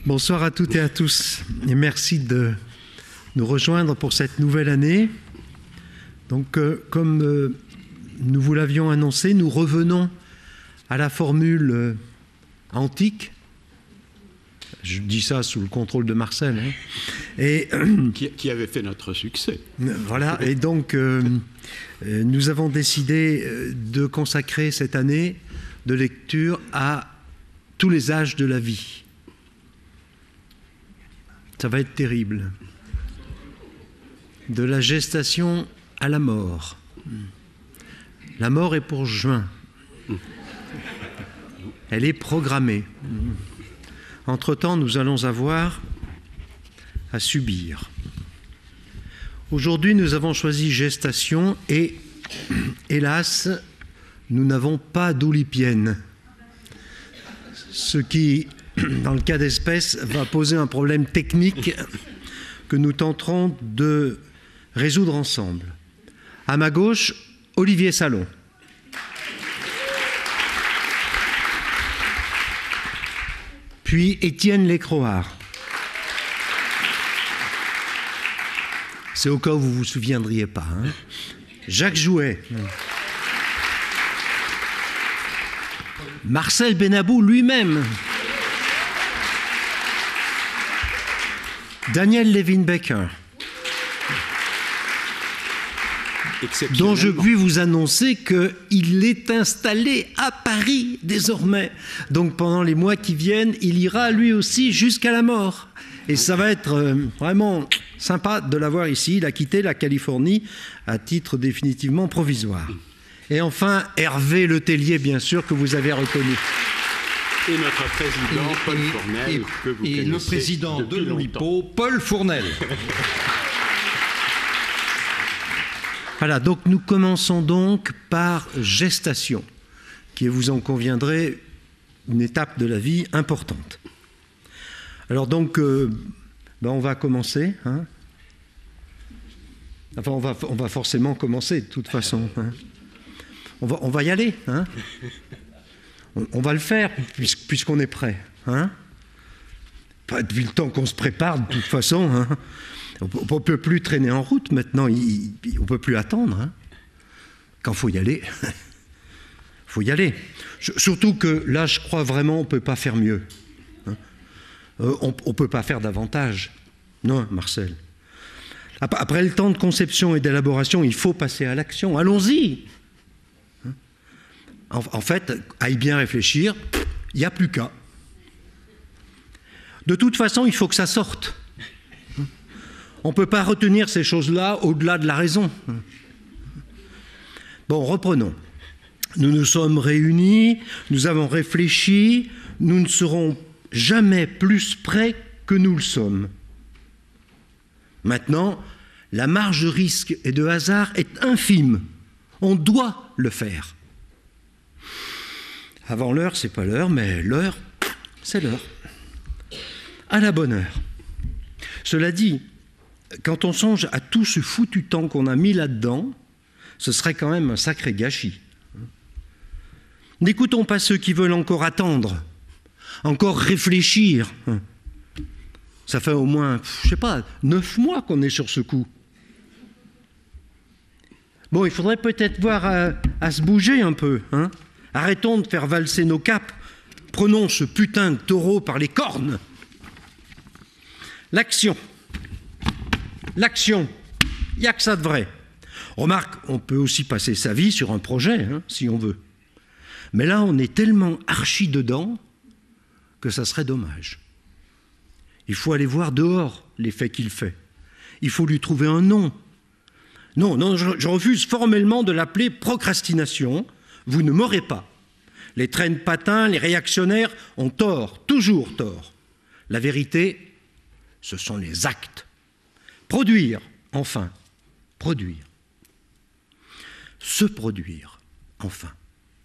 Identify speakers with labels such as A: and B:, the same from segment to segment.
A: Bonsoir à toutes et à tous, et merci de nous rejoindre pour cette nouvelle année. Donc, comme nous vous l'avions annoncé, nous revenons à la formule antique. Je dis ça sous le contrôle de Marcel. Hein, et,
B: qui avait fait notre succès.
A: Voilà, et donc nous avons décidé de consacrer cette année de lecture à tous les âges de la vie. Ça va être terrible. De la gestation à la mort. La mort est pour juin. Elle est programmée. Entre-temps, nous allons avoir à subir. Aujourd'hui, nous avons choisi gestation et, hélas, nous n'avons pas d'oulipienne. Ce qui, dans le cas d'espèce, va poser un problème technique que nous tenterons de résoudre ensemble. À ma gauche, Olivier Salon. Puis Étienne Lécroard. C'est au cas où vous ne vous souviendriez pas. Hein. Jacques Jouet. Marcel Benabou lui-même. Daniel Levin-Becker. Dont je puis vous annoncer qu'il est installé à Paris désormais. Donc pendant les mois qui viennent, il ira lui aussi jusqu'à la mort. Et ça va être vraiment sympa de l'avoir ici. Il a quitté la Californie à titre définitivement provisoire. Et enfin, Hervé Letellier, bien sûr, que vous avez reconnu.
B: Et notre président, Paul Fournel, que vous connaissez.
C: Et le président de l'Oulipo, Paul Fournel.
A: Voilà, donc nous commençons donc par gestation, qui est, vous en conviendrez, une étape de la vie importante. Alors donc, on va commencer. Hein. Enfin, on va forcément commencer, de toute façon. Hein. On va y aller. Hein. On va le faire, puisqu'on est prêt. Hein. Pas depuis le temps qu'on se prépare, de toute façon. Hein. On ne peut plus traîner en route maintenant, on ne peut plus attendre. Hein. Quand il faut y aller, il faut y aller. Surtout que là, je crois vraiment on ne peut pas faire mieux. Hein. On ne peut pas faire davantage. Non, Marcel. Après le temps de conception et d'élaboration, il faut passer à l'action. Allons-y. Hein. En fait, à y bien réfléchir, il n'y a plus qu'à. De toute façon, il faut que ça sorte. On ne peut pas retenir ces choses-là au-delà de la raison. Bon, reprenons. Nous nous sommes réunis, nous avons réfléchi, nous ne serons jamais plus près que nous le sommes. Maintenant, la marge de risque et de hasard est infime. On doit le faire. Avant l'heure, c'est pas l'heure, mais l'heure, c'est l'heure. À la bonne heure. Cela dit, quand on songe à tout ce foutu temps qu'on a mis là-dedans, ce serait quand même un sacré gâchis. N'écoutons pas ceux qui veulent encore attendre, encore réfléchir. Ça fait au moins, 9 mois qu'on est sur ce coup. Bon, il faudrait peut-être voir à se bouger un peu. Hein. Arrêtons de faire valser nos capes. Prenons ce putain de taureau par les cornes. L'action. L'action, il n'y a que ça de vrai. Remarque, on peut aussi passer sa vie sur un projet, hein, si on veut. Mais là, on est tellement archi dedans que ça serait dommage. Il faut aller voir dehors l'effet qu'il fait. Il faut lui trouver un nom. Non, je refuse formellement de l'appeler procrastination. Vous ne m'aurez pas. Les traîne-patins, les réactionnaires ont tort, toujours tort. La vérité, ce sont les actes. Produire, enfin, produire. Se produire, enfin,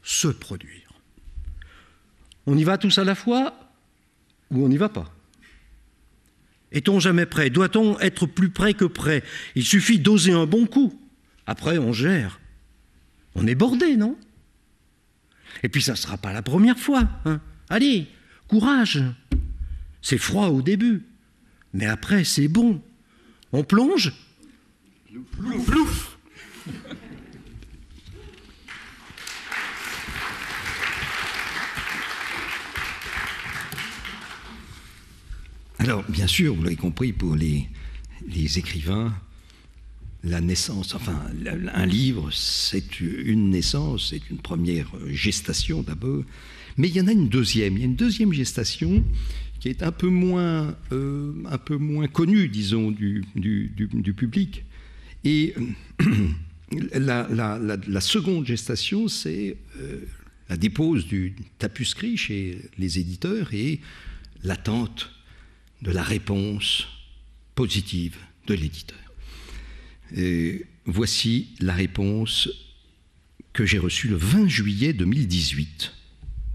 A: se produire. On y va tous à la fois ou on n'y va pas? Est-on jamais prêt? Doit-on être plus prêt que prêt? Il suffit d'oser un bon coup. Après, on gère. On est bordé, non? Et puis, ça ne sera pas la première fois. Hein. Allez, courage. C'est froid au début, mais après, c'est bon. On plonge?
B: Plouf, plouf.
C: Alors, bien sûr, vous l'avez compris, pour les écrivains, la naissance, enfin, un livre, c'est une naissance, c'est une première gestation d'abord, mais il y en a une deuxième. Il y a une deuxième gestation qui est un peu moins connue, disons, du public. Et la seconde gestation, c'est la dépose du tapuscrit chez les éditeurs et l'attente de la réponse positive de l'éditeur. Voici la réponse que j'ai reçue le 20 juillet 2018,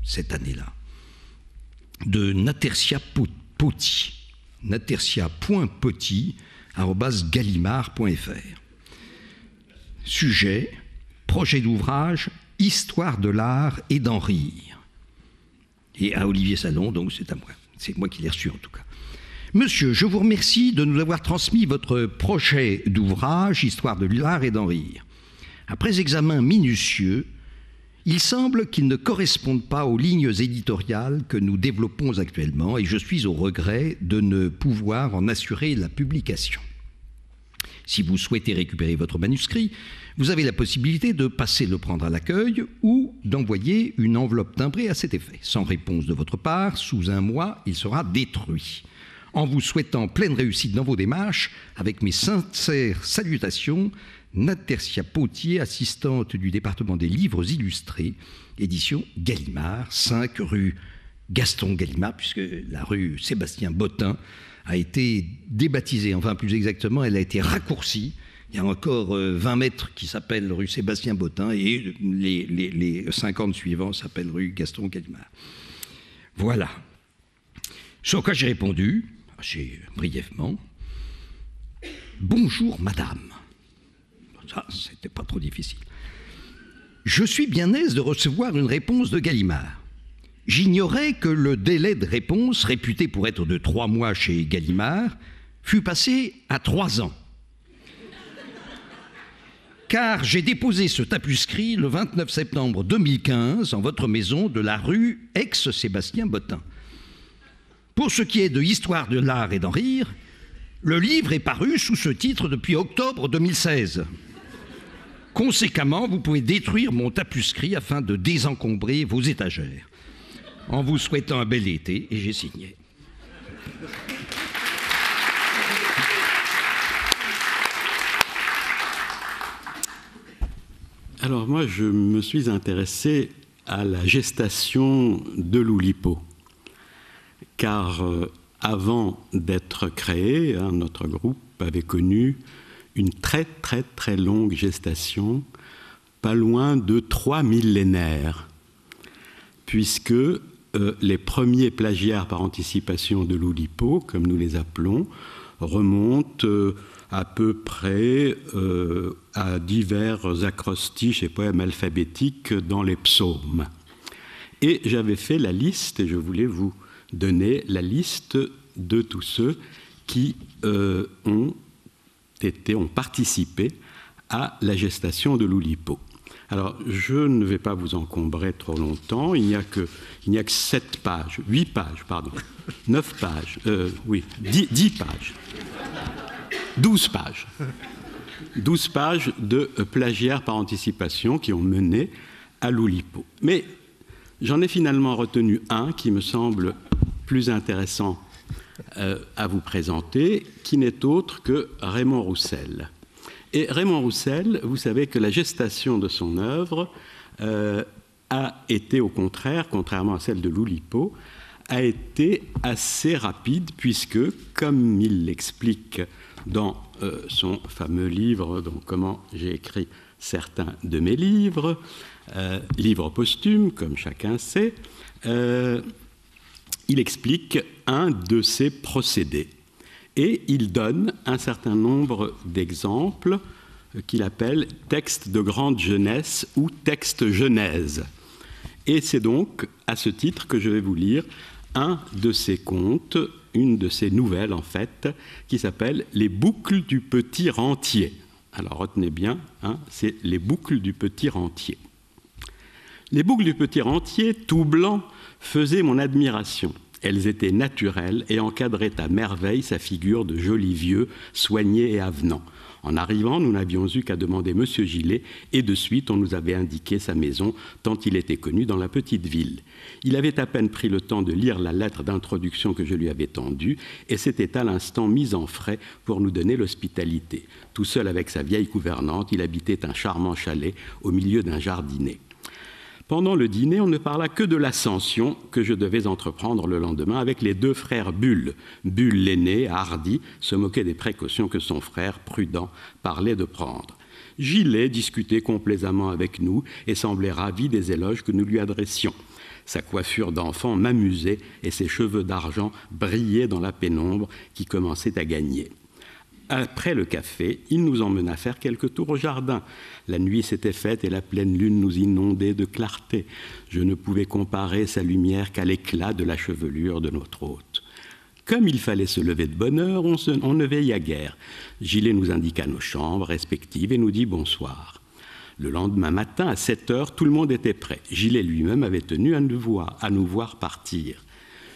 C: cette année-là, de Natercia Poti, natercia.poti@gallimard.fr. Sujet, projet d'ouvrage, histoire de l'art et d'en rire. Et à Olivier Salon, donc c'est à moi. C'est moi qui l'ai reçu en tout cas. Monsieur, je vous remercie de nous avoir transmis votre projet d'ouvrage, Histoire de l'art et d'en rire. Après examen minutieux, il semble qu'il ne corresponde pas aux lignes éditoriales que nous développons actuellement et je suis au regret de ne pouvoir en assurer la publication. Si vous souhaitez récupérer votre manuscrit, vous avez la possibilité de passer le prendre à l'accueil ou d'envoyer une enveloppe timbrée à cet effet. Sans réponse de votre part, sous un mois, il sera détruit. En vous souhaitant pleine réussite dans vos démarches, avec mes sincères salutations, Natercia Potier, assistante du département des livres illustrés, édition Gallimard, 5 rue Gaston Gallimard, puisque la rue Sébastien Bottin a été débaptisée, enfin plus exactement, elle a été raccourcie. Il y a encore 20 mètres qui s'appellent rue Sébastien Bottin et les 50 suivants s'appellent rue Gaston Gallimard. Voilà. Sur quoi j'ai répondu, assez brièvement, « Bonjour madame ». Ça, c'était pas trop difficile. « Je suis bien aise de recevoir une réponse de Gallimard. J'ignorais que le délai de réponse, réputé pour être de 3 mois chez Gallimard, fut passé à 3 ans. Car j'ai déposé ce tapuscrit le 29 septembre 2015 en votre maison de la rue Aix-Sébastien Bottin. Pour ce qui est de Histoire de l'art et d'en rire, le livre est paru sous ce titre depuis octobre 2016. Conséquemment, vous pouvez détruire mon tapuscrit afin de désencombrer vos étagères. En vous souhaitant un bel été, et j'ai signé. »
B: Alors moi, je me suis intéressé à la gestation de l'Oulipo, car avant d'être créé, notre groupe avait connu une très très très longue gestation, pas loin de 3 millénaires, puisque les premiers plagiaires par anticipation de l'Oulipo, comme nous les appelons, remontent à peu près à divers acrostiches et poèmes alphabétiques dans les psaumes. Et j'avais fait la liste, et je voulais vous donner la liste de tous ceux qui ont participé à la gestation de l'Oulipo. Alors, je ne vais pas vous encombrer trop longtemps, il n'y a que 7 pages, 8 pages, pardon, 9 pages, 10 pages. 12 pages. 12 pages de plagiaires par anticipation qui ont mené à l'Oulipo. Mais j'en ai finalement retenu un qui me semble plus intéressant à vous présenter, qui n'est autre que Raymond Roussel. Et Raymond Roussel, vous savez que la gestation de son œuvre a été au contraire, contrairement à celle de l'Oulipo, a été assez rapide puisque, comme il l'explique dans son fameux livre, donc Comment j'ai écrit certains de mes livres, livre posthume, comme chacun sait, il explique un de ses procédés. Et il donne un certain nombre d'exemples qu'il appelle textes de grande jeunesse ou textes genèse. Et c'est donc à ce titre que je vais vous lire un de ses contes, une de ses nouvelles en fait, qui s'appelle « Les boucles du petit rentier ». Alors retenez bien, hein, c'est « Les boucles du petit rentier ». Les boucles du petit rentier, tout blanc, faisaient mon admiration. Elles étaient naturelles et encadraient à merveille sa figure de joli vieux, soigné et avenant. En arrivant, nous n'avions eu qu'à demander M. Gillet, et de suite on nous avait indiqué sa maison, tant il était connu dans la petite ville. Il avait à peine pris le temps de lire la lettre d'introduction que je lui avais tendue, et s'était à l'instant mis en frais pour nous donner l'hospitalité. Tout seul avec sa vieille gouvernante, il habitait un charmant chalet au milieu d'un jardinet. Pendant le dîner, on ne parla que de l'ascension que je devais entreprendre le lendemain avec les deux frères Bulle. Bulle l'aîné, hardi, se moquait des précautions que son frère, prudent, parlait de prendre. Gillet discutait complaisamment avec nous et semblait ravi des éloges que nous lui adressions. Sa coiffure d'enfant m'amusait et ses cheveux d'argent brillaient dans la pénombre qui commençait à gagner. Après le café, il nous emmena faire quelques tours au jardin. La nuit s'était faite et la pleine lune nous inondait de clarté. Je ne pouvais comparer sa lumière qu'à l'éclat de la chevelure de notre hôte. Comme il fallait se lever de bonne heure, on ne veilla guère. Gillet nous indiqua nos chambres respectives et nous dit bonsoir. Le lendemain matin, à 7 heures, tout le monde était prêt. Gillet lui-même avait tenu à nous voir partir.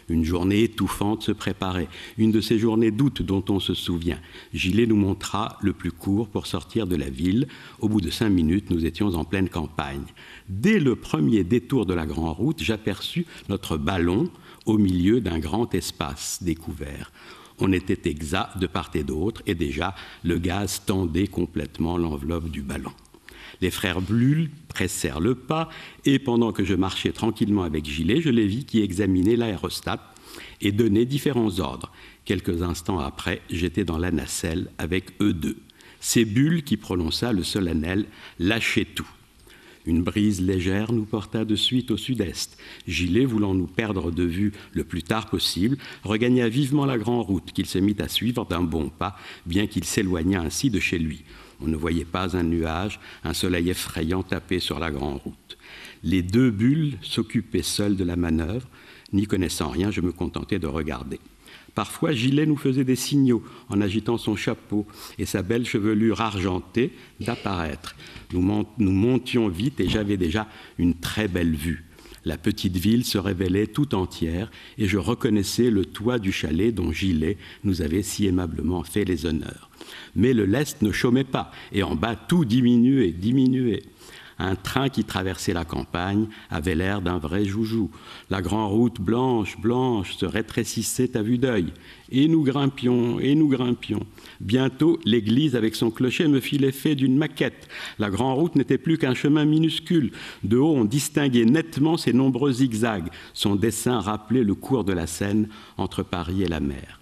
B: Une journée étouffante se préparait, une de ces journées d'août dont on se souvient. Gillet nous montra le plus court pour sortir de la ville. Au bout de 5 minutes, nous étions en pleine campagne. Dès le premier détour de la grande route, j'aperçus notre ballon au milieu d'un grand espace découvert. On était exact de part et d'autre, et déjà le gaz tendait complètement l'enveloppe du ballon. Les frères Bulle pressèrent le pas, et pendant que je marchais tranquillement avec Gillet, je les vis qui examinaient l'aérostat et donnaient différents ordres. Quelques instants après, j'étais dans la nacelle avec eux deux. C'est Bulle qui prononça le solennel « Lâchez tout ». Une brise légère nous porta de suite au sud-est. Gillet, voulant nous perdre de vue le plus tard possible, regagna vivement la grande route qu'il se mit à suivre d'un bon pas, bien qu'il s'éloignât ainsi de chez lui. On ne voyait pas un nuage, un soleil effrayant tapait sur la grande route. Les deux Bulles s'occupaient seuls de la manœuvre. N'y connaissant rien, je me contentais de regarder. Parfois, Gillet nous faisait des signaux en agitant son chapeau et sa belle chevelure argentée d'apparaître. Nous montions vite et j'avais déjà une très belle vue. La petite ville se révélait tout entière et je reconnaissais le toit du chalet dont Gillet nous avait si aimablement fait les honneurs. Mais le lest ne chômait pas et en bas tout diminuait. Un train qui traversait la campagne avait l'air d'un vrai joujou. La grande route blanche se rétrécissait à vue d'œil. Et nous grimpions. Bientôt, l'église avec son clocher me fit l'effet d'une maquette. La grande route n'était plus qu'un chemin minuscule. De haut, on distinguait nettement ses nombreux zigzags. Son dessin rappelait le cours de la Seine entre Paris et la mer.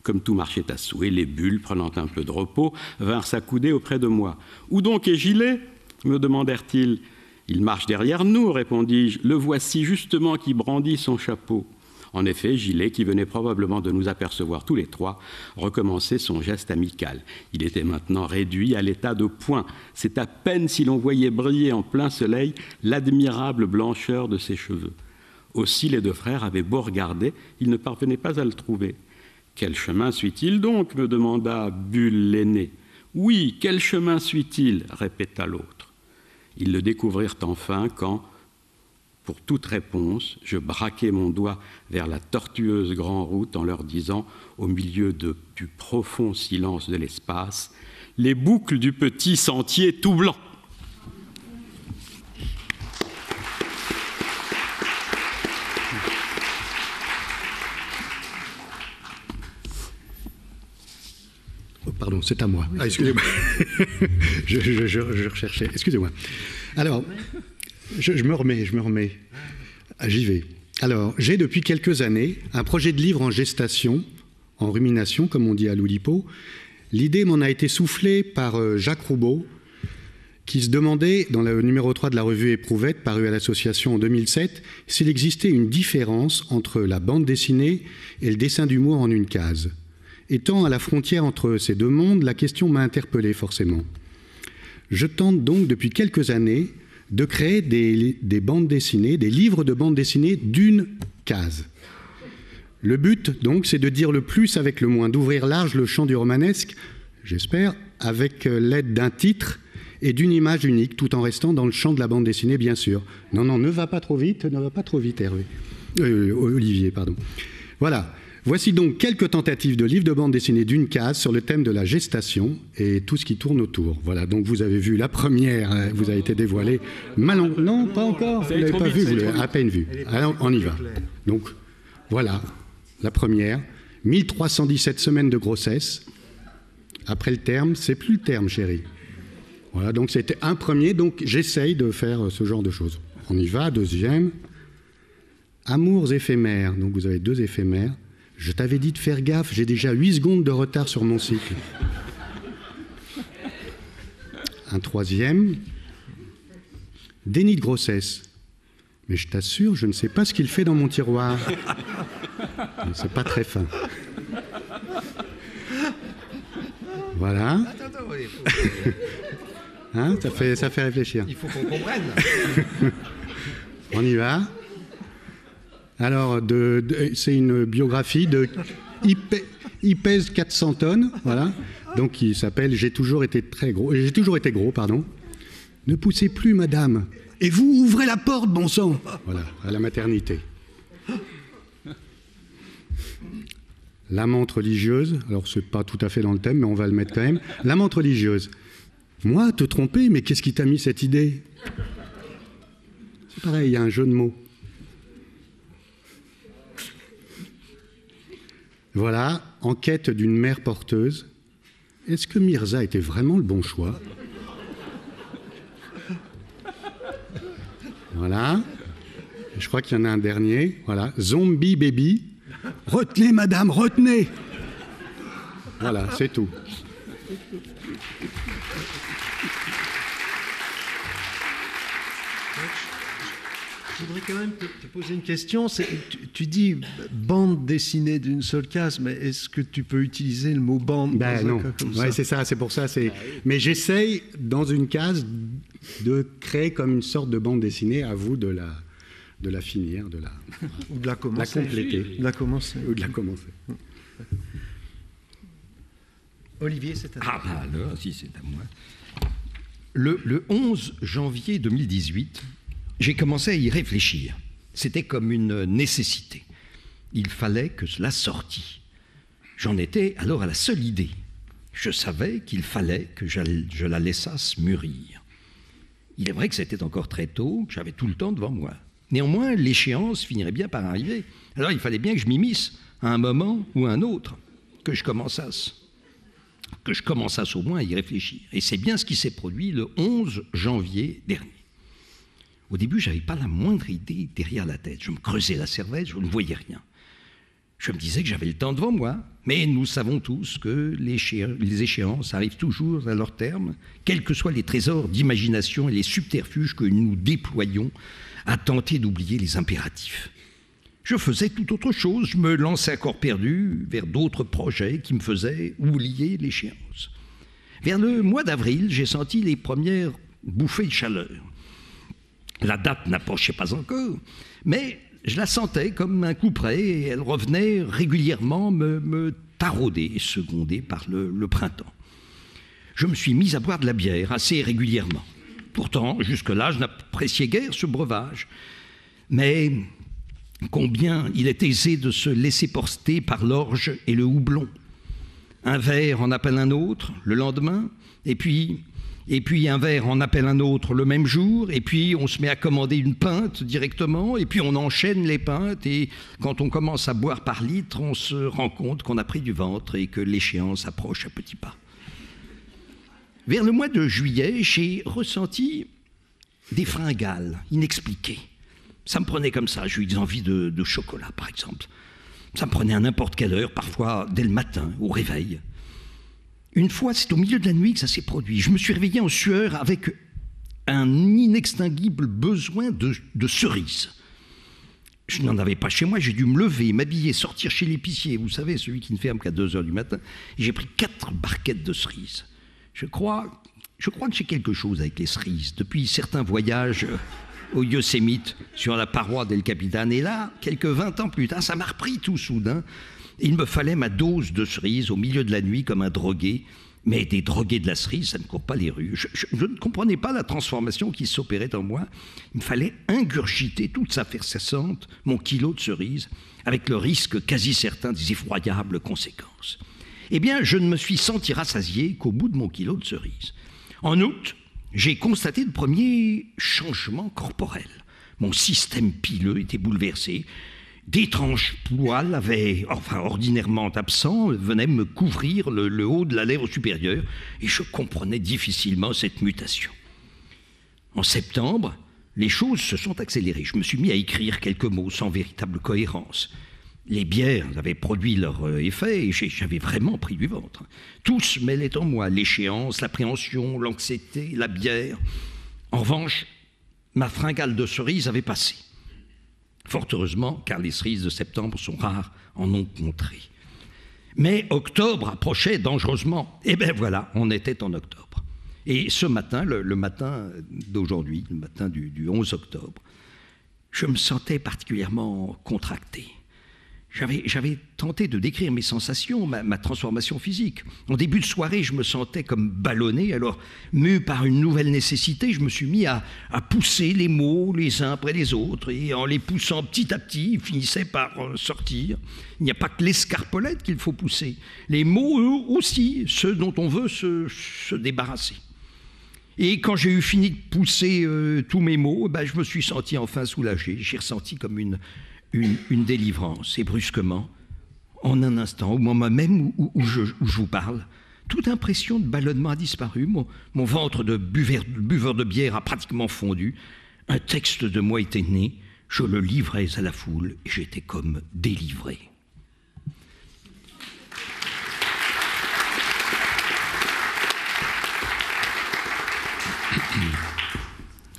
B: Comme tout marchait à souhait, les Bulles, prenant un peu de repos, vinrent s'accouder auprès de moi. « Où donc est Gillet ?» me demandèrent-ils. « Il marche derrière nous, répondis-je. Le voici justement qui brandit son chapeau. » En effet, Gillet, qui venait probablement de nous apercevoir tous les trois, recommençait son geste amical. Il était maintenant réduit à l'état de point. C'est à peine si l'on voyait briller en plein soleil l'admirable blancheur de ses cheveux. Aussi les deux frères avaient beau regarder, ils ne parvenaient pas à le trouver. « Quel chemin suit-il donc ?» me demanda Bulle l'aîné. « Oui, quel chemin suit-il ?» répéta l'autre. Ils le découvrirent enfin quand, pour toute réponse, je braquai mon doigt vers la tortueuse grande route en leur disant, au milieu du profond silence de l'espace, « Les boucles du petit sentier tout blanc !»
D: Pardon, c'est à moi. Ah, excusez-moi. je recherchais. Excusez-moi. Alors, je me remets. Ah, j'y vais. Alors, j'ai depuis quelques années un projet de livre en gestation, en rumination, comme on dit à l'Oulipo. L'idée m'en a été soufflée par Jacques Roubaud, qui se demandait, dans le numéro 3 de la revue Éprouvette, paru à l'association en 2007, s'il existait une différence entre la bande dessinée et le dessin d'humour en une case. Étant à la frontière entre ces deux mondes, la question m'a interpellé forcément. Je tente donc depuis quelques années de créer des bandes dessinées, des livres de bandes dessinées d'une case. Le but, donc, c'est de dire le plus avec le moins, d'ouvrir large le champ du romanesque, j'espère, avec l'aide d'un titre et d'une image unique, tout en restant dans le champ de la bande dessinée, bien sûr. Non, non, ne va pas trop vite, Hervé. Olivier, pardon. Voilà. Voici donc quelques tentatives de livres de bande dessinée d'une case sur le thème de la gestation et tout ce qui tourne autour. Voilà, donc vous avez vu la première, vous a été dévoilée. Non, pas encore, vous ne l'avez pas vue, vous l'avez à peine vue. Alors, on y va. Donc, voilà, la première. 1317 semaines de grossesse. Après le terme, c'est plus le terme, chérie. Voilà, donc c'était un premier, donc j'essaye de faire ce genre de choses. On y va, deuxième. Amours éphémères, donc vous avez 2 éphémères. Je t'avais dit de faire gaffe, j'ai déjà 8 secondes de retard sur mon cycle. Un troisième. Déni de grossesse. Mais je t'assure, je ne sais pas ce qu'il fait dans mon tiroir. C'est pas très fin. Voilà. Hein, ça fait réfléchir.
C: Il faut qu'on comprenne.
D: On y va. Alors, c'est une biographie de... Il pèse 400 tonnes, voilà. Donc, il s'appelle « J'ai toujours été gros, pardon. Ne poussez plus, madame. Et vous, ouvrez la porte, bon sang !» Voilà, à la maternité. L'amante religieuse. Alors, c'est pas tout à fait dans le thème, mais on va le mettre quand même. L'amante religieuse. Moi, te tromper, mais qu'est-ce qui t'a mis cette idée? C'est pareil, il y a un jeu de mots. Voilà, en quête d'une mère porteuse. Est-ce que Mirza était vraiment le bon choix? Voilà. Je crois qu'il y en a un dernier. Voilà, Zombie Baby. Retenez, madame, retenez. Voilà, c'est tout.
A: Je voudrais quand même te poser une question. Tu dis bande dessinée d'une seule case, mais est-ce que tu peux utiliser le mot bande dans
D: non.
A: un cas comme ça?
D: Ouais, c'est ça, c'est pour ça. Mais j'essaye, dans une case, de créer comme une sorte de bande dessinée, à vous de la finir,
A: ou de la commencer.
D: La compléter.
A: De la commencer.
D: Ou de la commencer.
A: Olivier, c'est à toi.
C: Ah, alors, si c'est à moi. Le 11 janvier 2018, j'ai commencé à y réfléchir. C'était comme une nécessité. Il fallait que cela sortît. J'en étais alors à la seule idée. Je savais qu'il fallait que je la laissasse mûrir. Il est vrai que c'était encore très tôt, que j'avais tout le temps devant moi. Néanmoins, l'échéance finirait bien par arriver. Alors il fallait bien que je m'y misse, à un moment ou à un autre, que je commençasse au moins à y réfléchir. Et c'est bien ce qui s'est produit le 11 janvier dernier. Au début, je n'avais pas la moindre idée derrière la tête. Je me creusais la cervelle, je ne voyais rien. Je me disais que j'avais le temps devant moi, mais nous savons tous que les échéances arrivent toujours à leur terme, quels que soient les trésors d'imagination et les subterfuges que nous déployons à tenter d'oublier les impératifs. Je faisais tout autre chose, je me lançais à corps perdu vers d'autres projets qui me faisaient oublier l'échéance. Vers le mois d'avril, j'ai senti les premières bouffées de chaleur. La date n'approchait pas encore, mais je la sentais comme un coup près et elle revenait régulièrement me tarauder, secondée par le printemps. Je me suis mis à boire de la bière assez régulièrement. Pourtant, jusque-là, je n'appréciais guère ce breuvage. Mais combien il est aisé de se laisser porter par l'orge et le houblon. Un verre en appelle un autre le lendemain, et puis un verre en appelle un autre le même jour, et puis on se met à commander une pinte directement, et puis on enchaîne les pintes, et quand on commence à boire par litre, on se rend compte qu'on a pris du ventre et que l'échéance approche à petits pas. Vers le mois de juillet, j'ai ressenti des fringales inexpliquées. Ça me prenait comme ça, j'ai eu des envies de chocolat, par exemple. Ça me prenait à n'importe quelle heure, parfois dès le matin, au réveil. Une fois, c'est au milieu de la nuit que ça s'est produit. Je me suis réveillé en sueur avec un inextinguible besoin de cerises. Je n'en avais pas chez moi, j'ai dû me lever, m'habiller, sortir chez l'épicier, vous savez, celui qui ne ferme qu'à 2 heures du matin. Et j'ai pris 4 barquettes de cerises. Je crois que j'ai quelque chose avec les cerises. Depuis certains voyages au Yosemite, sur la paroi d'El Capitan. Et là, quelques 20 ans plus tard, ça m'a repris tout soudain. Il me fallait ma dose de cerises au milieu de la nuit comme un drogué. Mais des drogués de la cerise, ça ne court pas les rues. Je ne comprenais pas la transformation qui s'opérait en moi. Il me fallait ingurgiter toute sa effervescente, mon kilo de cerises, avec le risque quasi certain des effroyables conséquences. Eh bien, je ne me suis senti rassasié qu'au bout de mon kilo de cerises. En août, j'ai constaté de premiers changements corporels. Mon système pileux était bouleversé. D'étranges poils ordinairement absents, venaient me couvrir le haut de la lèvre supérieure et je comprenais difficilement cette mutation. En septembre, les choses se sont accélérées. Je me suis mis à écrire quelques mots sans véritable cohérence. Les bières avaient produit leur effet et j'avais vraiment pris du ventre. Tout se mêlait en moi, l'échéance, l'appréhension, l'anxiété, la bière. En revanche, ma fringale de cerises avait passé. Fort heureusement, car les cerises de septembre sont rares en ont contré. Mais octobre approchait dangereusement. Et bien voilà, on était en octobre. Et ce matin, le matin d'aujourd'hui, le matin du 11 octobre, je me sentais particulièrement contracté. J'avais tenté de décrire mes sensations, ma transformation physique. En début de soirée, je me sentais comme ballonné. Alors, mu par une nouvelle nécessité, je me suis mis à pousser les mots les uns après les autres. Et en les poussant petit à petit, ils finissaient par sortir. Il n'y a pas que l'escarpolette qu'il faut pousser. Les mots, eux aussi, ceux dont on veut se débarrasser. Et quand j'ai eu fini de pousser tous mes mots, je me suis senti enfin soulagé. J'ai ressenti comme une délivrance. Et brusquement, en un instant, au moment même où je vous parle, toute impression de ballonnement a disparu. Mon ventre de buveur de bière a pratiquement fondu. Un texte de moi était né. Je le livrais à la foule et j'étais comme délivré.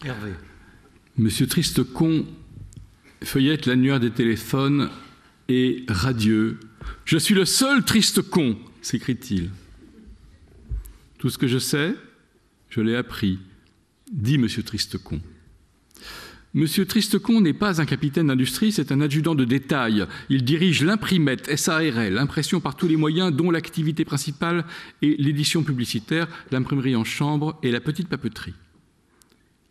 A: Hervé.
B: Monsieur Tristecon feuillette l'annuaire des téléphones et radieux. « Je suis le seul Tristecon !» s'écrie-t-il. « Tout ce que je sais, je l'ai appris, » dit Monsieur Tristecon. Monsieur Tristecon n'est pas un capitaine d'industrie, c'est un adjudant de détail. Il dirige l'imprimette SARL, l'impression par tous les moyens dont l'activité principale est l'édition publicitaire, l'imprimerie en chambre et la petite papeterie.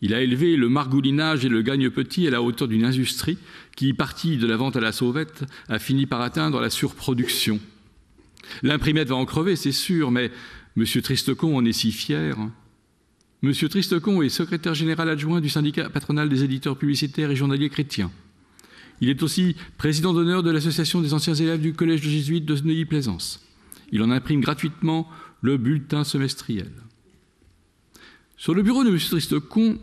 B: Il a élevé le margoulinage et le gagne-petit à la hauteur d'une industrie qui, partie de la vente à la sauvette, a fini par atteindre la surproduction. L'imprimette va en crever, c'est sûr, mais M. Tristecon en est si fier. M. Tristecon est secrétaire général adjoint du syndicat patronal des éditeurs publicitaires et journaliers chrétiens. Il est aussi président d'honneur de l'association des anciens élèves du collège de jésuites de Neuilly-Plaisance. Il en imprime gratuitement le bulletin semestriel. Sur le bureau de M. Tristecon,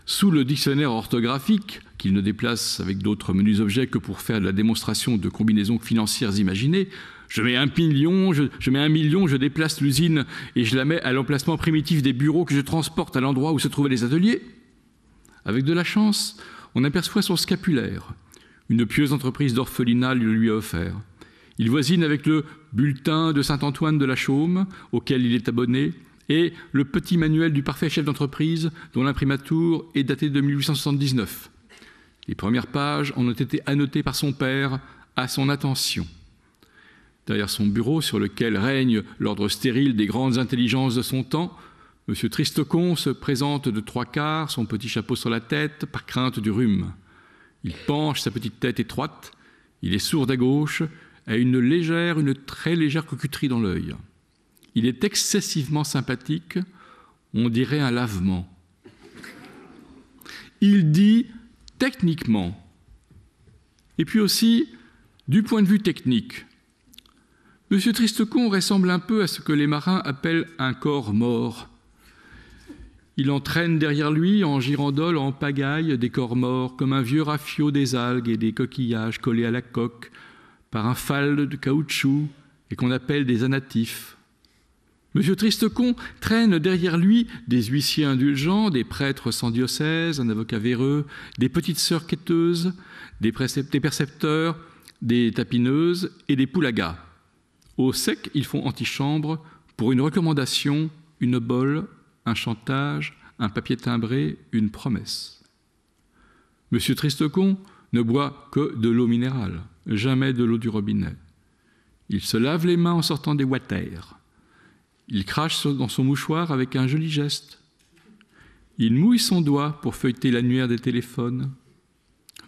B: sous le dictionnaire orthographique, qu'il ne déplace avec d'autres menus objets que pour faire de la démonstration de combinaisons financières imaginées, je mets 1 million, je déplace l'usine et je la mets à l'emplacement primitif des bureaux que je transporte à l'endroit où se trouvaient les ateliers. Avec de la chance, on aperçoit son scapulaire. Une pieuse entreprise d'orphelinat le lui a offert. Il voisine avec le bulletin de Saint-Antoine de la Chaume, auquel il est abonné, et le petit manuel du parfait chef d'entreprise, dont l'imprimatur est datée de 1879. Les premières pages en ont été annotées par son père à son attention. Derrière son bureau, sur lequel règne l'ordre stérile des grandes intelligences de son temps, M. Tristecon se présente de 3/4, son petit chapeau sur la tête, par crainte du rhume. Il penche sa petite tête étroite, il est sourd à gauche, a une très légère coquetterie dans l'œil. Il est excessivement sympathique, on dirait un lavement. Il dit techniquement, et puis aussi du point de vue technique. M. Tristecon ressemble un peu à ce que les marins appellent un corps mort. Il entraîne derrière lui, en girandole, en pagaille, des corps morts, comme un vieux rafiot des algues et des coquillages collés à la coque par un fal de caoutchouc et qu'on appelle des anatifs. M. Tristecon traîne derrière lui des huissiers indulgents, des prêtres sans diocèse, un avocat véreux, des petites sœurs quêteuses, des percepteurs, des tapineuses et des poulagas. Au sec, ils font antichambre pour une recommandation, une obole, un chantage, un papier timbré, une promesse.
E: Monsieur Tristecon ne boit que de l'eau minérale, jamais de l'eau du robinet. Il se lave les mains en sortant des water. Il crache dans son mouchoir avec un joli geste. Il mouille son doigt pour feuilleter l'annuaire des téléphones.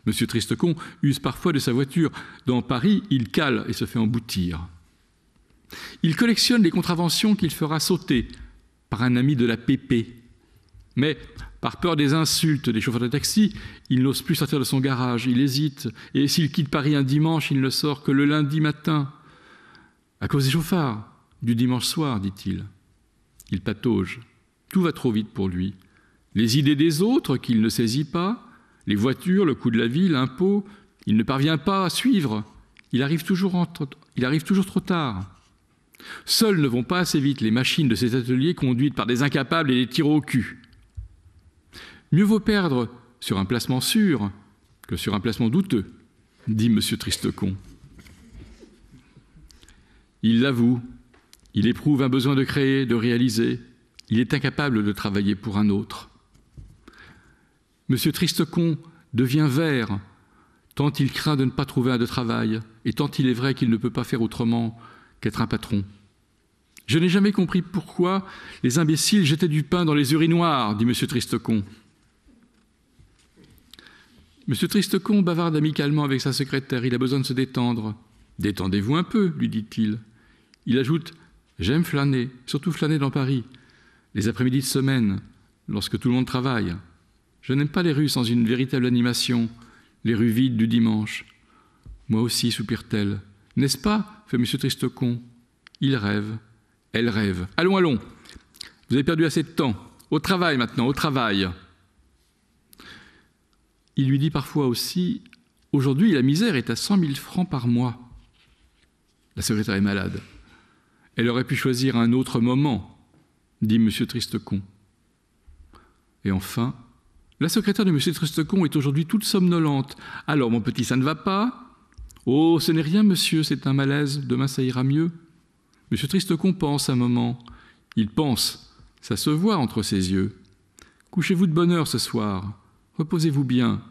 E: Monsieur Tristecon use parfois de sa voiture. Dans Paris, il cale et se fait emboutir. Il collectionne les contraventions qu'il fera sauter par un ami de la PP. Mais, par peur des insultes des chauffeurs de taxi, il n'ose plus sortir de son garage, il hésite. Et s'il quitte Paris un dimanche, il ne sort que le lundi matin. À cause des chauffards, du dimanche soir, dit-il. Il patauge. Tout va trop vite pour lui. Les idées des autres qu'il ne saisit pas, les voitures, le coût de la vie, l'impôt, il ne parvient pas à suivre. Il arrive toujours trop tard. Seules ne vont pas assez vite les machines de ces ateliers conduites par des incapables et des tirs au cul. Mieux vaut perdre sur un placement sûr que sur un placement douteux, dit M. Tristecon. Il l'avoue, il éprouve un besoin de créer, de réaliser. Il est incapable de travailler pour un autre. M. Tristecon devient vert, tant il craint de ne pas trouver un de travail, et tant il est vrai qu'il ne peut pas faire autrement qu'être un patron. Je n'ai jamais compris pourquoi les imbéciles jetaient du pain dans les urinoirs, dit M. Tristecon. M. Tristecon bavarde amicalement avec sa secrétaire, il a besoin de se détendre. Détendez-vous un peu, lui dit-il. Il ajoute « J'aime flâner, surtout flâner dans Paris, les après-midi de semaine, lorsque tout le monde travaille. Je n'aime pas les rues sans une véritable animation, les rues vides du dimanche. Moi aussi, soupire-t-elle. N'est-ce pas ?» fait M. Tristecon. Il rêve, elle rêve. « Allons, allons, vous avez perdu assez de temps. Au travail maintenant, au travail. » Il lui dit parfois aussi « Aujourd'hui, la misère est à 100 000 francs par mois. » La secrétaire est malade. Elle aurait pu choisir un autre moment, dit M. Tristecon. Et enfin, la secrétaire de M. Tristecon est aujourd'hui toute somnolente. « Alors, mon petit, ça ne va pas ? » ?»« Oh, ce n'est rien, monsieur, c'est un malaise. Demain, ça ira mieux. » M. Tristecon pense un moment. Il pense, ça se voit entre ses yeux. « Couchez-vous de bonne heure ce soir. Reposez-vous bien. »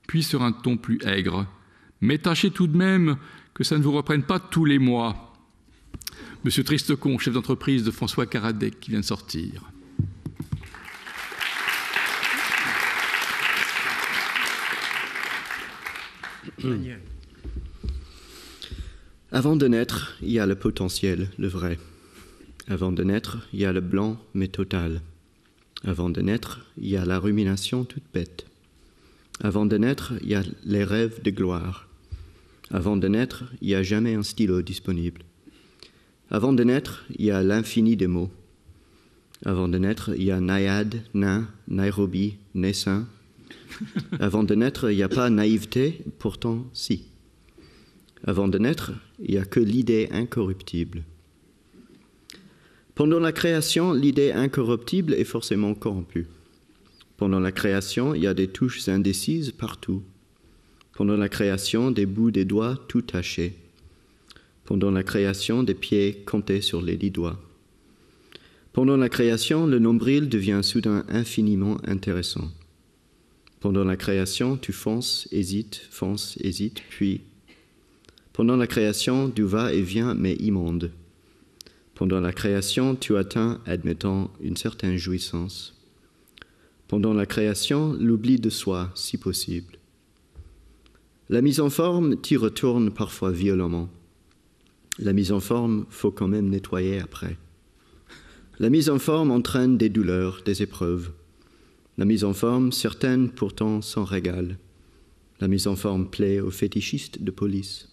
E: Puis sur un ton plus aigre. « Mais tâchez tout de même que ça ne vous reprenne pas tous les mois. » Monsieur Tristecon, chef d'entreprise de François Karadec, qui vient de sortir.
F: Avant de naître, il y a le potentiel, le vrai. Avant de naître, il y a le blanc, mais total. Avant de naître, il y a la rumination toute bête. Avant de naître, il y a les rêves de gloire. Avant de naître, il n'y a jamais un stylo disponible. Avant de naître, il y a l'infini des mots. Avant de naître, il y a naïade, nain, Nairobi, naissin. Avant de naître, il n'y a pas naïveté, pourtant si. Avant de naître, il n'y a que l'idée incorruptible. Pendant la création, l'idée incorruptible est forcément corrompue. Pendant la création, il y a des touches indécises partout. Pendant la création, des bouts des doigts tout tachés. Pendant la création, des pieds comptés sur les 10 doigts. Pendant la création, le nombril devient soudain infiniment intéressant. Pendant la création, tu fonces, hésites, puis... Pendant la création, du va-et-vient, mais immonde. Pendant la création, tu atteins, admettons, une certaine jouissance. Pendant la création, l'oubli de soi, si possible. La mise en forme t'y retourne parfois violemment. La mise en forme, faut quand même nettoyer après. La mise en forme entraîne des douleurs, des épreuves. La mise en forme, certaines pourtant s'en régalent. La mise en forme plaît aux fétichistes de police.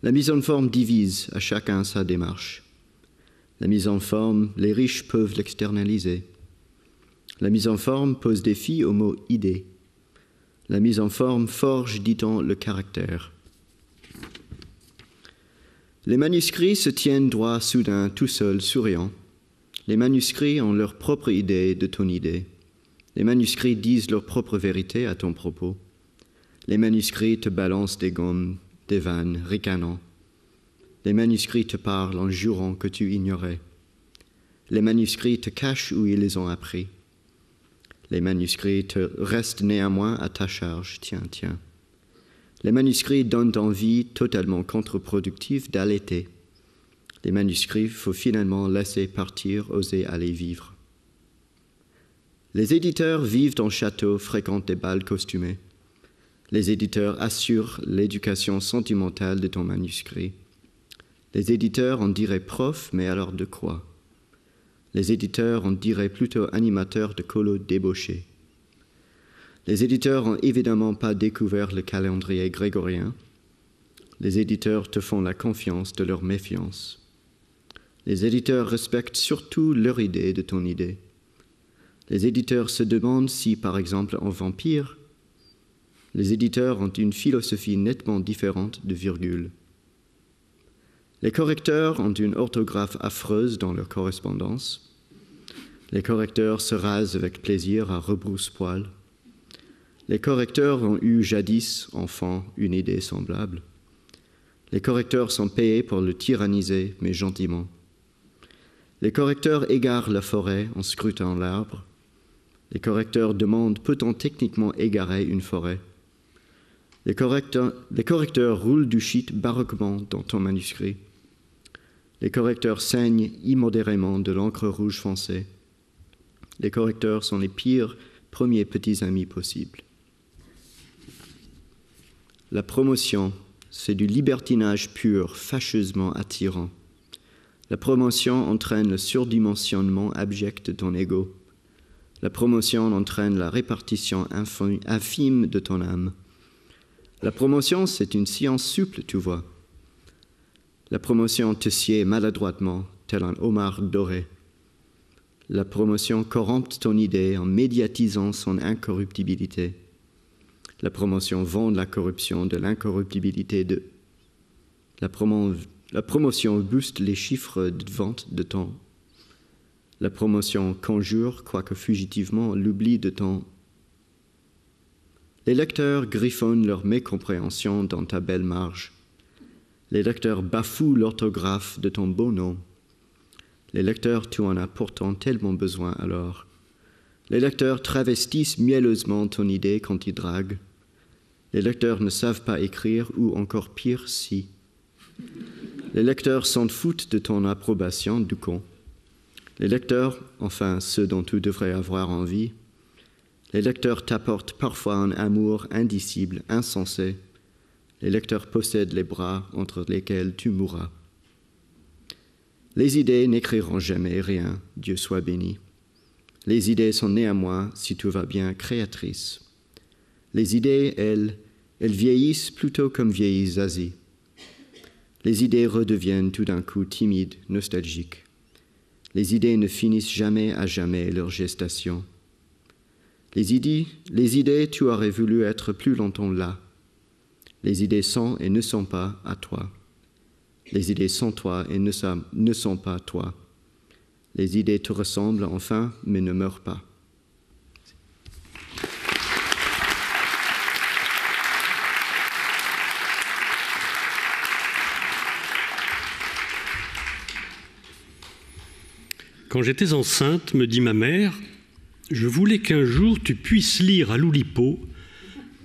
F: La mise en forme divise, à chacun sa démarche. La mise en forme, les riches peuvent l'externaliser. La mise en forme pose défi au mot « idée ». La mise en forme forge, dit-on, le caractère. Les manuscrits se tiennent droit soudain, tout seuls, souriants. Les manuscrits ont leur propre idée de ton idée. Les manuscrits disent leur propre vérité à ton propos. Les manuscrits te balancent des gommes, des vannes, ricanant. Les manuscrits te parlent en jurant que tu ignorais. Les manuscrits te cachent où ils les ont appris. Les manuscrits te restent néanmoins à ta charge, tiens. Les manuscrits donnent envie totalement contre-productive d'allaiter. Les manuscrits, faut finalement laisser partir, oser aller vivre. Les éditeurs vivent en château, fréquentent des bals costumés. Les éditeurs assurent l'éducation sentimentale de ton manuscrit. Les éditeurs en diraient prof, mais alors de quoi? Les éditeurs en diraient plutôt animateurs de colo débauchés. Les éditeurs n'ont évidemment pas découvert le calendrier grégorien. Les éditeurs te font la confiance de leur méfiance. Les éditeurs respectent surtout leur idée de ton idée. Les éditeurs se demandent si, par exemple, en vampire, les éditeurs ont une philosophie nettement différente de virgule. Les correcteurs ont une orthographe affreuse dans leur correspondance. Les correcteurs se rasent avec plaisir à rebrousse-poil. Les correcteurs ont eu jadis, enfant, une idée semblable. Les correcteurs sont payés pour le tyranniser, mais gentiment. Les correcteurs égarent la forêt en scrutant l'arbre. Les correcteurs demandent, peut-on techniquement égarer une forêt? Les correcteurs roulent du shit baroquement dans ton manuscrit. Les correcteurs saignent immodérément de l'encre rouge foncée. Les correcteurs sont les pires premiers petits amis possibles. La promotion, c'est du libertinage pur, fâcheusement attirant. La promotion entraîne le surdimensionnement abject de ton ego. La promotion entraîne la répartition infime de ton âme. La promotion, c'est une science souple, tu vois. La promotion te sied maladroitement, tel un homard doré. La promotion corrompt ton idée en médiatisant son incorruptibilité. La promotion vend la corruption de l'incorruptibilité de... La promotion booste les chiffres de vente de ton... La promotion conjure, quoique fugitivement, l'oubli de ton... Les lecteurs griffonnent leur mécompréhension dans ta belle marge. Les lecteurs bafouent l'orthographe de ton beau nom. Les lecteurs, tu en as pourtant tellement besoin alors. Les lecteurs travestissent mielleusement ton idée quand ils draguent. Les lecteurs ne savent pas écrire, ou encore pire, si. Les lecteurs s'en foutent de ton approbation, du con. Les lecteurs, enfin ceux dont tu devrais avoir envie, les lecteurs t'apportent parfois un amour indicible, insensé. Les lecteurs possèdent les bras entre lesquels tu mourras. Les idées n'écriront jamais rien, Dieu soit béni. Les idées sont néanmoins, si tout va bien, créatrices. Les idées, elles vieillissent plutôt comme vieillit Zazie. Les idées redeviennent tout d'un coup timides, nostalgiques. Les idées ne finissent jamais à jamais leur gestation. Les idées, tu aurais voulu être plus longtemps là. Les idées sont et ne sont pas à toi. Les idées sont toi et ne sont pas toi. Les idées te ressemblent enfin, mais ne meurent pas.
G: Quand j'étais enceinte, me dit ma mère, je voulais qu'un jour tu puisses lire à l'Oulipo,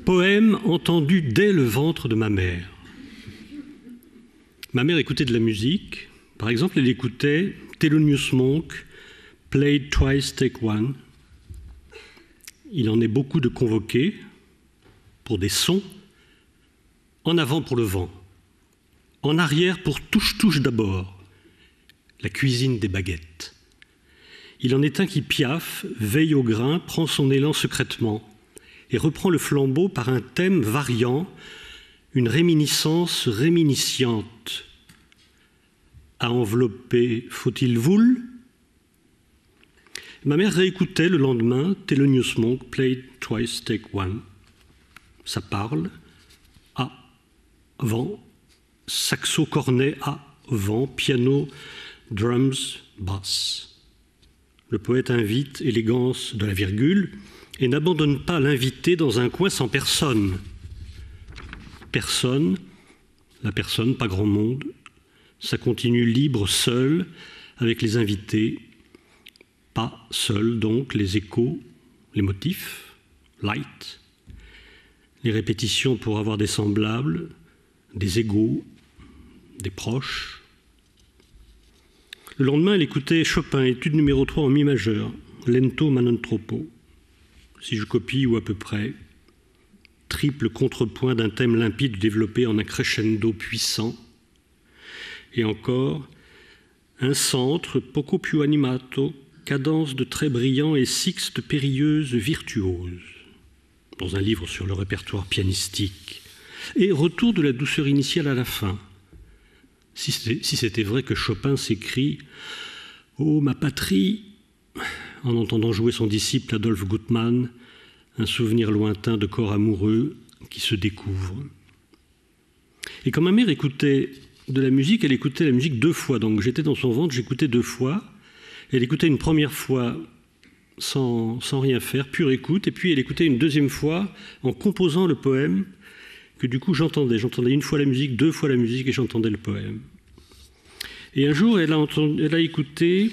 G: poème entendu dès le ventre de ma mère. Ma mère écoutait de la musique. Par exemple, elle écoutait Thelonious Monk, Played Twice, Take One. Il en est beaucoup de convoqués pour des sons, en avant pour le vent, en arrière pour touche-touche d'abord, la cuisine des baguettes. Il en est un qui piaffe, veille au grain, prend son élan secrètement et reprend le flambeau par un thème variant, une réminiscence réminisciente. À envelopper, faut-il voule? Ma mère réécoutait le lendemain Thelonious Monk, Played Twice, Take One. Ça parle, à, vent, saxo, cornet, à, vent, piano, drums, basse. Le poète invite élégance de la virgule et n'abandonne pas l'invité dans un coin sans personne. Personne, la personne, pas grand monde, ça continue libre, seul, avec les invités, pas seul donc, les échos, les motifs, light, les répétitions pour avoir des semblables, des égaux, des proches. Le lendemain, elle écoutait Chopin, étude numéro 3 en mi majeur, lento ma non troppo. Si je copie ou à peu près, triple contrepoint d'un thème limpide développé en un crescendo puissant. Et encore, un centre poco più animato, cadence de traits brillants et sixte périlleuse virtuose, dans un livre sur le répertoire pianistique, et retour de la douceur initiale à la fin. Si c'était vrai que Chopin s'écrie « Oh, ma patrie !» en entendant jouer son disciple Adolphe Gutmann, un souvenir lointain de corps amoureux qui se découvre. Et quand ma mère écoutait de la musique, elle écoutait la musique 2 fois. Donc j'étais dans son ventre, j'écoutais 2 fois. Elle écoutait une première fois sans rien faire, pure écoute, et puis elle écoutait une deuxième fois en composant le poème que du coup j'entendais. J'entendais 1 fois la musique, 2 fois la musique, et j'entendais le poème. Et un jour, elle a écouté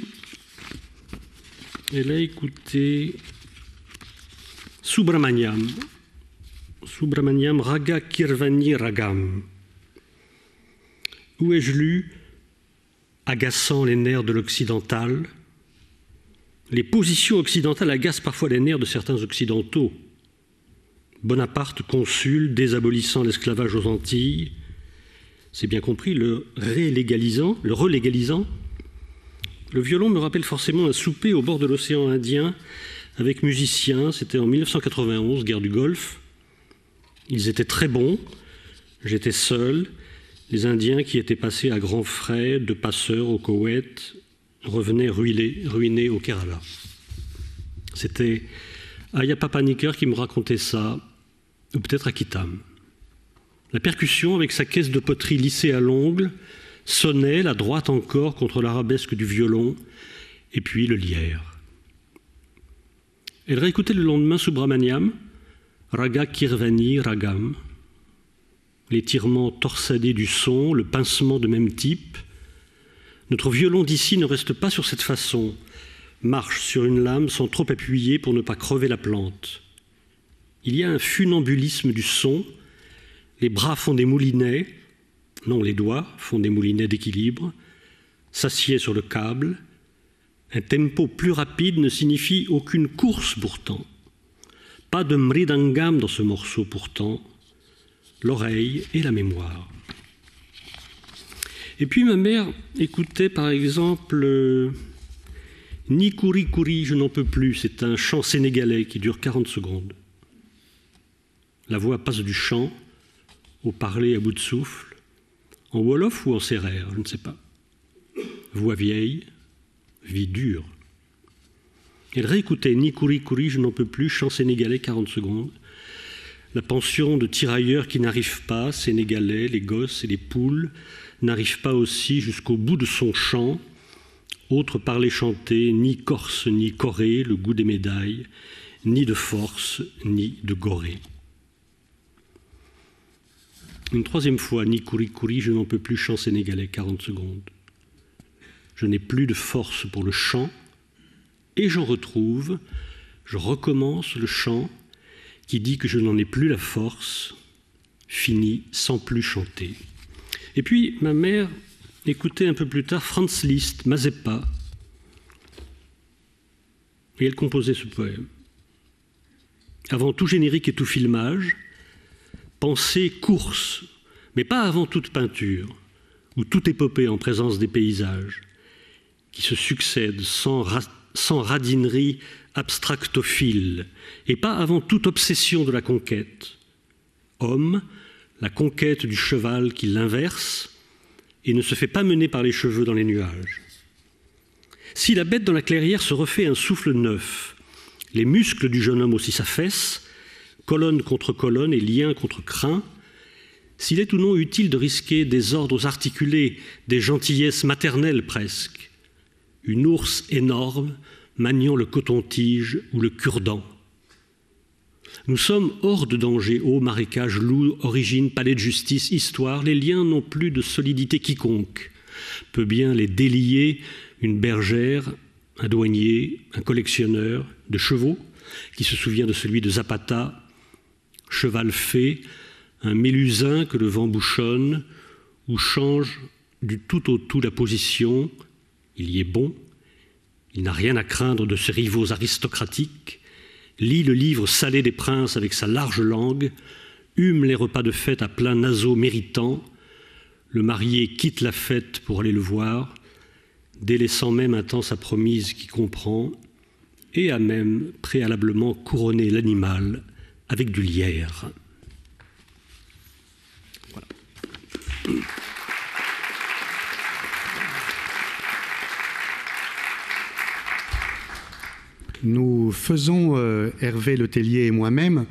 G: Subramaniam Raga Kirvani Ragam. Où ai-je lu, agaçant les nerfs de l'occidental, les positions occidentales agacent parfois les nerfs de certains occidentaux. Bonaparte, consul, désabolissant l'esclavage aux Antilles, c'est bien compris, le relégalisant, le violon me rappelle forcément un souper au bord de l'océan Indien avec musiciens, c'était en 1991, guerre du Golfe. Ils étaient très bons, j'étais seul, les Indiens qui étaient passés à grands frais de passeurs au Koweït revenaient ruinés au Kerala. C'était Ayappa Paniker qui me racontait ça, ou peut-être Akitam. La percussion, avec sa caisse de poterie lissée à l'ongle, sonnait, la droite encore, contre l'arabesque du violon, et puis le lierre. Elle réécoutait le lendemain Subramaniam, Raga Kirvani Ragam, l'étirement torsadé du son, le pincement de même type. Notre violon d'ici ne reste pas sur cette façon, marche sur une lame sans trop appuyer pour ne pas crever la plante. Il y a un funambulisme du son, les bras font des moulinets, non, les doigts font des moulinets d'équilibre, s'assied sur le câble. Un tempo plus rapide ne signifie aucune course pourtant. Pas de mridangam dans ce morceau pourtant, l'oreille et la mémoire. Et puis ma mère écoutait par exemple Ni Kouri Kouri, je n'en peux plus, c'est un chant sénégalais qui dure 40 secondes. La voix passe du chant au parler à bout de souffle, en wolof ou en sérère, je ne sais pas. Voix vieille, vie dure. Elle réécoutait Ni Kouri Kouri, je n'en peux plus, chant sénégalais 40 secondes. La pension de tirailleurs qui n'arrivent pas, sénégalais, les gosses et les poules, n'arrivent pas aussi jusqu'au bout de son chant. Autre parler chanter, ni Corse ni Corée, le goût des médailles, ni de force, ni de Gorée. Une troisième fois, Ni Kouri Kouri, je n'en peux plus, chant sénégalais, 40 secondes. Je n'ai plus de force pour le chant, et je recommence le chant qui dit que je n'en ai plus la force, fini sans plus chanter. Et puis ma mère écoutait un peu plus tard Franz Liszt, Mazeppa, et elle composait ce poème. Avant tout générique et tout filmage, pensée course, mais pas avant toute peinture, ou toute épopée en présence des paysages, qui se succèdent sans radinerie abstractophile, et pas avant toute obsession de la conquête. Homme, la conquête du cheval qui l'inverse et ne se fait pas mener par les cheveux dans les nuages. Si la bête dans la clairière se refait un souffle neuf, les muscles du jeune homme aussi s'affaissent, colonne contre colonne et lien contre crin, s'il est ou non utile de risquer des ordres articulés, des gentillesses maternelles presque, une ours énorme maniant le coton-tige ou le cure-dent. Nous sommes hors de danger, eau, marécage, loup, origine, palais de justice, histoire, les liens n'ont plus de solidité quiconque. Peut bien les délier une bergère, un douanier, un collectionneur de chevaux, Qui se souvient de celui de Zapata, cheval fait, un mélusin que le vent bouchonne, ou change du tout au tout la position, il y est bon, il n'a rien à craindre de ses rivaux aristocratiques, lit le livre salé des princes avec sa large langue, hume les repas de fête à plein naseau méritant, le marié quitte la fête pour aller le voir, délaissant même un temps sa promise qui comprend, et a même préalablement couronné l'animal avec du lierre. Voilà.
D: Nous faisons, Hervé Letellier et moi-même,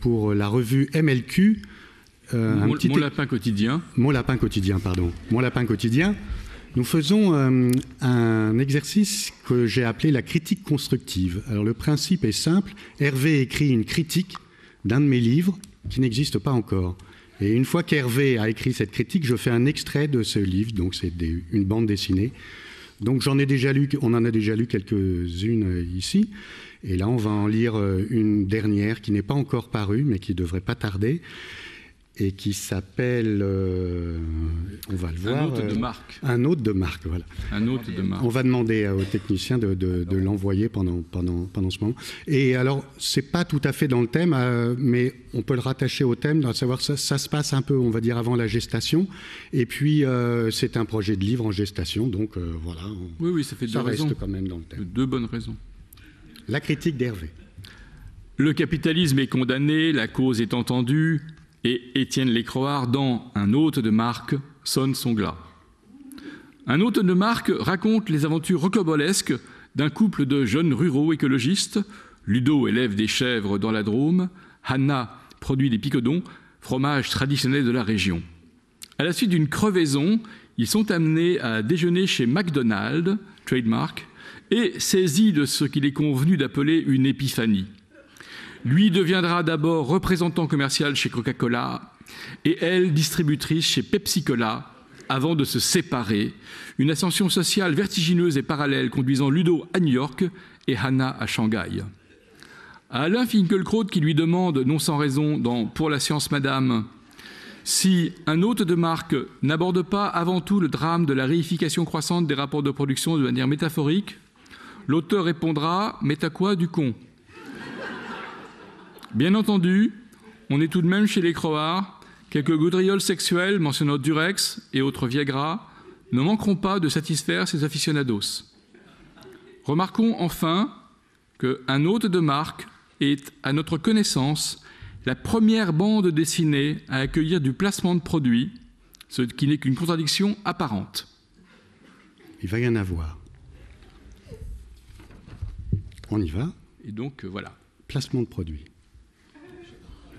D: pour la revue MLQ,
E: Mon lapin quotidien.
D: Mon lapin quotidien, pardon. Mon lapin quotidien. Nous faisons un exercice que j'ai appelé la critique constructive. Alors le principe est simple. Hervé écrit une critique d'un de mes livres qui n'existe pas encore. Et une fois qu'Hervé a écrit cette critique, je fais un extrait de ce livre, donc c'est une bande dessinée. Donc on en a déjà lu quelques-unes ici. Et là, on va en lire une dernière qui n'est pas encore parue, mais qui ne devrait pas tarder. Et qui s'appelle, on va le voir...
E: Un hôte de marque.
D: Un hôte de marque, voilà.
E: Un hôte de marque.
D: On va demander aux techniciens de l'envoyer pendant ce moment. Et alors, c'est pas tout à fait dans le thème, mais on peut le rattacher au thème, à savoir ça se passe un peu, on va dire, avant la gestation. Et puis, c'est un projet de livre en gestation, donc voilà.
E: Oui, ça fait deux raisons.
D: Ça reste quand même dans le thème.
E: Deux bonnes raisons.
D: La critique d'Hervé.
E: Le capitalisme est condamné, la cause est entendue, et Étienne Lécroard, dans Un hôte de marque, sonne son glas. Un hôte de marque raconte les aventures rocambolesques d'un couple de jeunes ruraux écologistes. Ludo élève des chèvres dans la Drôme, Hanna produit des picodons, fromage traditionnel de la région. À la suite d'une crevaison, ils sont amenés à déjeuner chez McDonald's, trademark, et saisis de ce qu'il est convenu d'appeler une épiphanie. Lui deviendra d'abord représentant commercial chez Coca-Cola et elle distributrice chez Pepsi-Cola avant de se séparer. Une ascension sociale vertigineuse et parallèle conduisant Ludo à New York et Hanna à Shanghai. À Alain Finkielkraut qui lui demande, non sans raison, dans Pour la science madame, si un hôte de marque n'aborde pas avant tout le drame de la réification croissante des rapports de production de manière métaphorique, l'auteur répondra « Mais t'as quoi du con ?» Bien entendu, on est tout de même chez les Croards. Quelques gaudrioles sexuelles mentionnant Durex et autres Viagra ne manqueront pas de satisfaire ces aficionados. Remarquons enfin qu'un hôte de marque est, à notre connaissance, la première bande dessinée à accueillir du placement de produits, ce qui n'est qu'une contradiction apparente.
D: Il va y en avoir. On y va.
E: Et donc, voilà.
D: Placement de produits.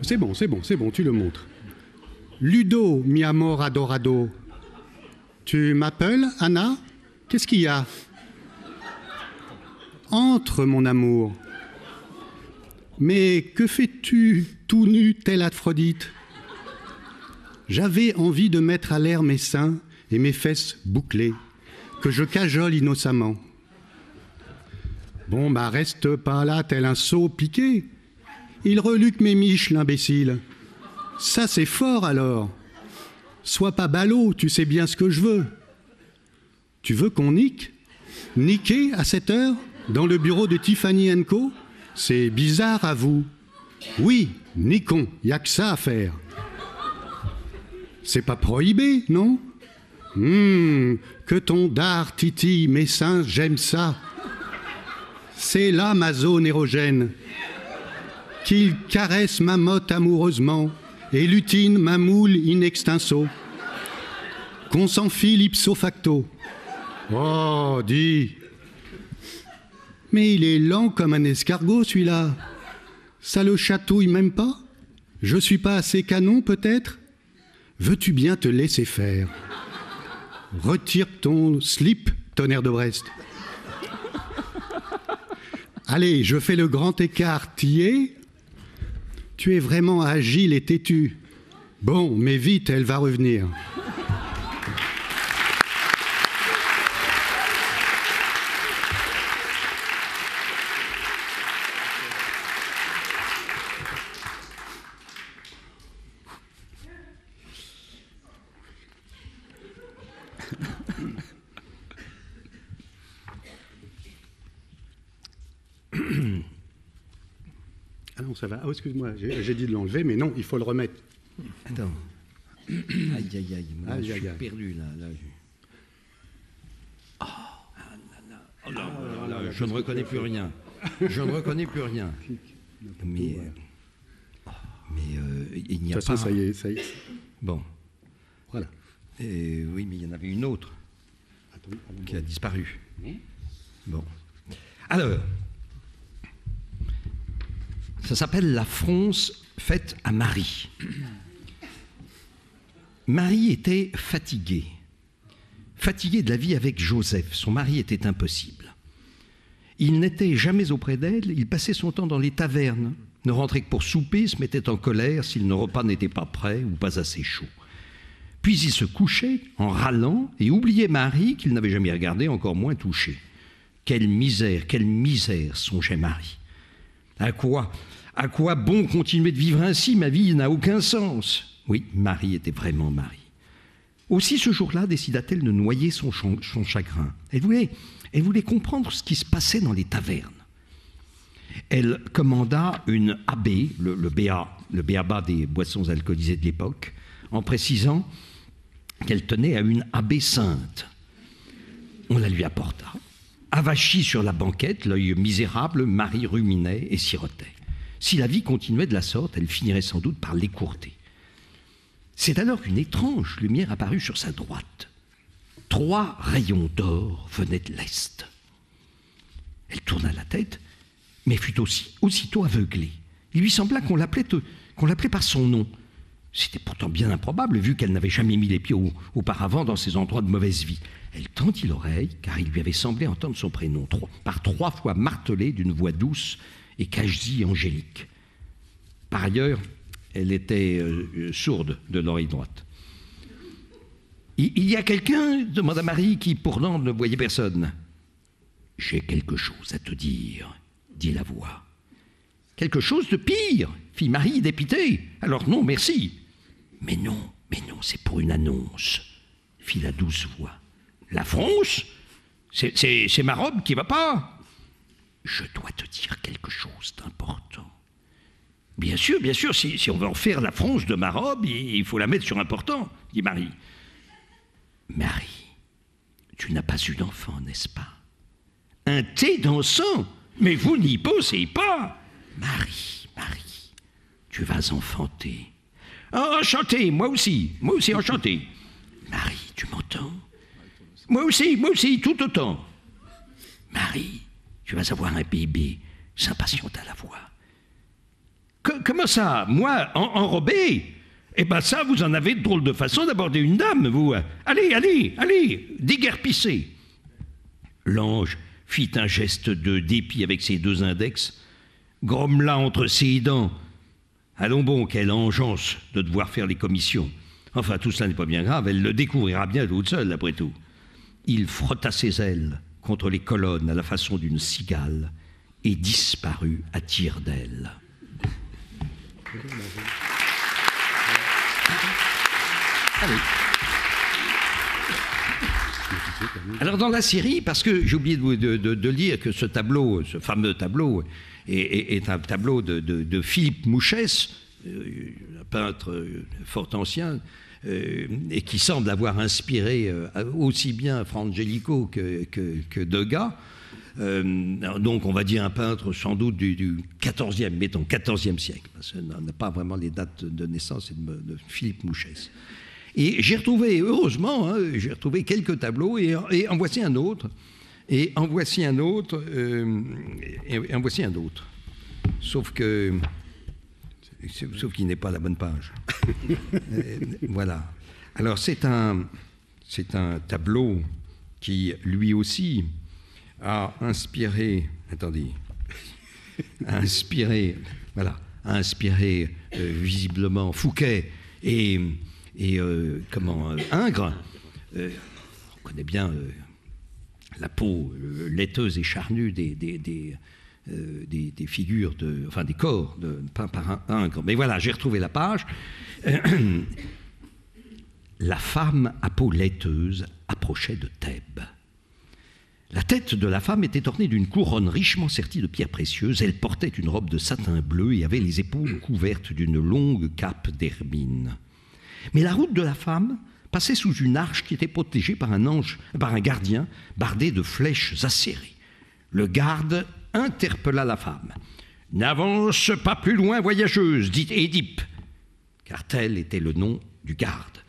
D: C'est bon, tu le montres. Ludo, mi amor adorado. Tu m'appelles, Anna? Qu'est-ce qu'il y a? Entre, mon amour. Mais que fais-tu, tout nu, tel Aphrodite? J'avais envie de mettre à l'air mes seins et mes fesses bouclées, que je cajole innocemment. Bon, bah reste pas là, tel un sot piqué. Il reluque mes miches, l'imbécile. Ça, c'est fort, alors. Sois pas ballot, tu sais bien ce que je veux. Tu veux qu'on nique? Niquer à cette heure, dans le bureau de Tiffany & Co? C'est bizarre, à vous. Oui, niquons, y a que ça à faire. C'est pas prohibé, non? Que ton dard titille mes seins, j'aime ça. C'est là ma zone érogène. Qu'il caresse ma motte amoureusement et lutine ma moule in extenso. Qu'on s'enfile ipso facto. Oh, dis. Mais il est lent comme un escargot, celui-là. Ça le chatouille même pas? Je suis pas assez canon, peut-être? Veux-tu bien te laisser faire? Retire ton slip, tonnerre de Brest. Allez, je fais le grand écart, t'y es? Tu es vraiment agile et têtu. Bon, mais vite, elle va revenir. Non, ça va. Oh, excuse-moi, j'ai dit de l'enlever, mais non, il faut le remettre.
C: Attends. Aïe, aïe, aïe. Moi, je suis perdu, là. Oh là, je ne reconnais plus rien. Je ne reconnais plus rien. Mais il n'y a pas...
D: De toute façon, ça y est.
C: Bon.
D: Voilà.
C: Oui, mais il y en avait une autre qui a disparu. Bon. Alors, ça s'appelle la fronce faite à Marie. Marie était fatiguée de la vie avec Joseph. Son mari était impossible. Il n'était jamais auprès d'elle, il passait son temps dans les tavernes, ne rentrait que pour souper, se mettait en colère si le repas n'était pas prêt ou pas assez chaud. Puis il se couchait en râlant et oubliait Marie qu'il n'avait jamais regardée, encore moins touchée. Quelle misère, songeait Marie. À quoi bon continuer de vivre ainsi? Ma vie n'a aucun sens. Oui, Marie était vraiment Marie. Aussi, ce jour-là, décida-t-elle de noyer son chagrin. Elle voulait comprendre ce qui se passait dans les tavernes. Elle commanda une AB, le B.A.B.A. des boissons alcoolisées de l'époque, en précisant qu'elle tenait à une AB sainte. On la lui apporta. Avachie sur la banquette, l'œil misérable, Marie ruminait et sirotait. Si la vie continuait de la sorte, elle finirait sans doute par l'écourter. C'est alors qu'une étrange lumière apparut sur sa droite. 3 rayons d'or venaient de l'est. Elle tourna la tête, mais fut aussitôt aveuglée. Il lui sembla qu'on l'appelait par son nom. C'était pourtant bien improbable, vu qu'elle n'avait jamais mis les pieds auparavant dans ces endroits de mauvaise vie. Elle tendit l'oreille, car il lui avait semblé entendre son prénom, par 3 fois martelé d'une voix douce et quasi angélique. Par ailleurs, elle était sourde de l'oreille droite. « Il y a quelqu'un » demanda Marie, qui pourtant ne voyait personne. « J'ai quelque chose à te dire » dit la voix. « Quelque chose de pire » fit Marie dépitée. « Alors non, merci. »« Mais non, c'est pour une annonce » fit la douce voix. « La fronce ? C'est ma robe qui va pas ?»« Je dois te dire quelque chose d'important. » Bien sûr, si on veut en faire la fronce de ma robe, il faut la mettre sur important, dit Marie. Marie, tu n'as pas eu d'enfant, n'est-ce pas? Un thé dansant? Mais vous n'y pensez pas. Marie, tu vas enfanter. Enchanté, moi aussi, enchanté. Marie, tu m'entends? Moi aussi, tout autant. Marie, tu vas avoir un bébé, s'impatienta la voix. Comment ça? Moi, enrobé? Eh ben ça, vous en avez de drôle de façon d'aborder une dame, vous. Allez, déguerpissez. L'ange fit un geste de dépit avec ses 2 index, grommela entre ses dents. Allons bon, quelle engeance de devoir faire les commissions. Enfin, tout cela n'est pas bien grave, elle le découvrira bien toute seule, après tout. Il frotta ses ailes contre les colonnes à la façon d'une cigale et disparut à tire-d'aile. Allez. Alors dans la série, parce que j'ai oublié de lire que ce fameux tableau, est un tableau de Philippe Mouchès, un peintre fort ancien, et qui semble avoir inspiré aussi bien Fra Angelico que Degas. Donc on va dire un peintre sans doute du 14e siècle, parce qu'on n'a pas vraiment les dates de naissance de Philippe Mouchès. Et j'ai retrouvé, heureusement, j'ai retrouvé quelques tableaux, et en voici un autre, et en voici un autre, sauf qu'il n'est pas à la bonne page. Voilà. Alors c'est un tableau qui, lui aussi, a inspiré visiblement Fouquet et Ingres. On connaît bien la peau laiteuse et charnue des figures, des corps peints par Ingres. Mais voilà, j'ai retrouvé la page. La femme à peau laiteuse approchait de Thèbes. La tête de la femme était ornée d'une couronne richement sertie de pierres précieuses. Elle portait une robe de satin bleu et avait les épaules couvertes d'une longue cape d'hermine. Mais la route de la femme passait sous une arche qui était protégée par un gardien bardé de flèches acérées. Le garde interpella la femme. « N'avance pas plus loin, voyageuse, dit Édipe, car tel était le nom du garde.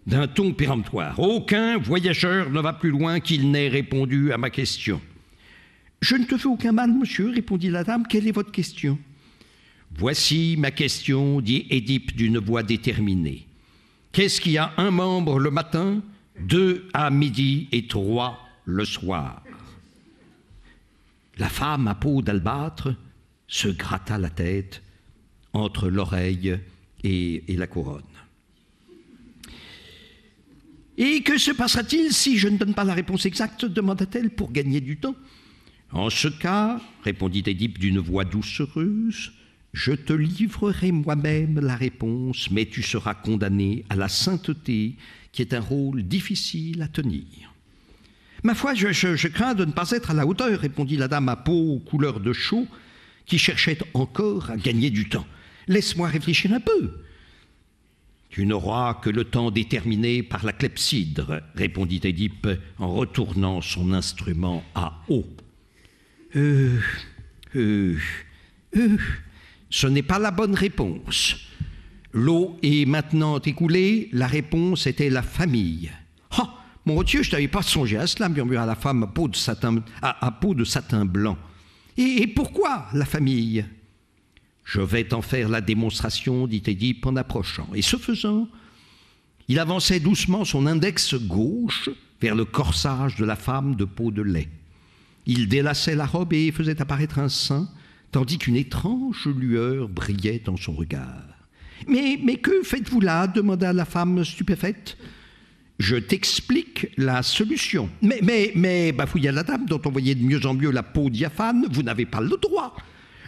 C: D'un ton péremptoire, aucun voyageur ne va plus loin qu'il n'ait répondu à ma question. Je ne te fais aucun mal, monsieur, répondit la dame. Quelle est votre question? Voici ma question, dit Édipe d'une voix déterminée. Qu'est-ce qui a un membre le matin, 2 à midi et 3 le soir? La femme à peau d'albâtre se gratta la tête entre l'oreille et la couronne. « Et que se passera-t-il si je ne donne pas la réponse exacte ?» demanda-t-elle pour gagner du temps. « En ce cas, répondit Édipe d'une voix doucereuse, je te livrerai moi-même la réponse, mais tu seras condamné à la sainteté, qui est un rôle difficile à tenir. »« Ma foi, je crains de ne pas être à la hauteur, répondit la dame à peau couleur de chaux, qui cherchait encore à gagner du temps. Laisse-moi réfléchir un peu. » Tu n'auras que le temps déterminé par la clepsydre, répondit Édipe en retournant son instrument à eau. Ce n'est pas la bonne réponse. L'eau est maintenant écoulée, la réponse était la famille. Ah, mon Dieu, je n'avais pas songé à cela, murmura la femme à peau de satin blanc. Et pourquoi la famille ? Je vais t'en faire la démonstration, dit Édipe en approchant. Et ce faisant, il avançait doucement son index gauche vers le corsage de la femme de peau de lait. Il délaçait la robe et faisait apparaître un sein, tandis qu'une étrange lueur brillait dans son regard. « Mais que faites-vous là » demanda la femme stupéfaite. « Je t'explique la solution. »« Mais, bafouilla la dame, dont on voyait de mieux en mieux la peau diaphane, vous n'avez pas le droit. »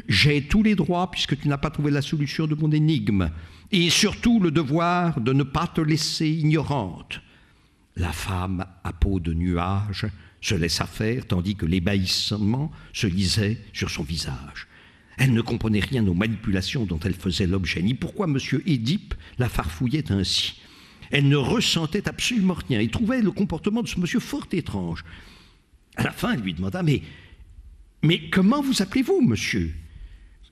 C: J'ai tous les droits puisque tu n'as pas trouvé la solution de mon énigme, et surtout le devoir de ne pas te laisser ignorante. La femme à peau de nuage se laissa faire tandis que l'ébahissement se lisait sur son visage. Elle ne comprenait rien aux manipulations dont elle faisait l'objet, ni pourquoi M. Édipe la farfouillait ainsi. Elle ne ressentait absolument rien et trouvait le comportement de ce monsieur fort étrange. À la fin, elle lui demanda « Mais comment vous appelez-vous, monsieur ?»«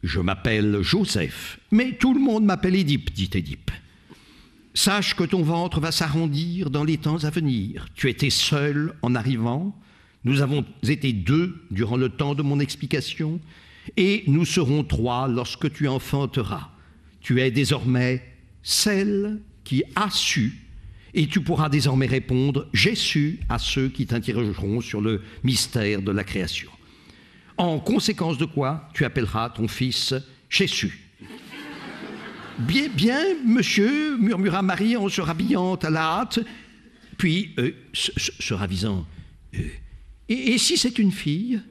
C: Je m'appelle Joseph, mais tout le monde m'appelle Édipe, dit Édipe. Sache que ton ventre va s'arrondir dans les temps à venir. Tu étais seul en arrivant, nous avons été 2 durant le temps de mon explication, et nous serons 3 lorsque tu enfanteras. Tu es désormais celle qui a su, et tu pourras désormais répondre « J'ai su » à ceux qui t'interrogeront sur le mystère de la création. En conséquence de quoi, tu appelleras ton fils Jésus. « Bien, monsieur, murmura Marie en se rhabillant à la hâte, puis se ravisant. Et si c'est une fille ?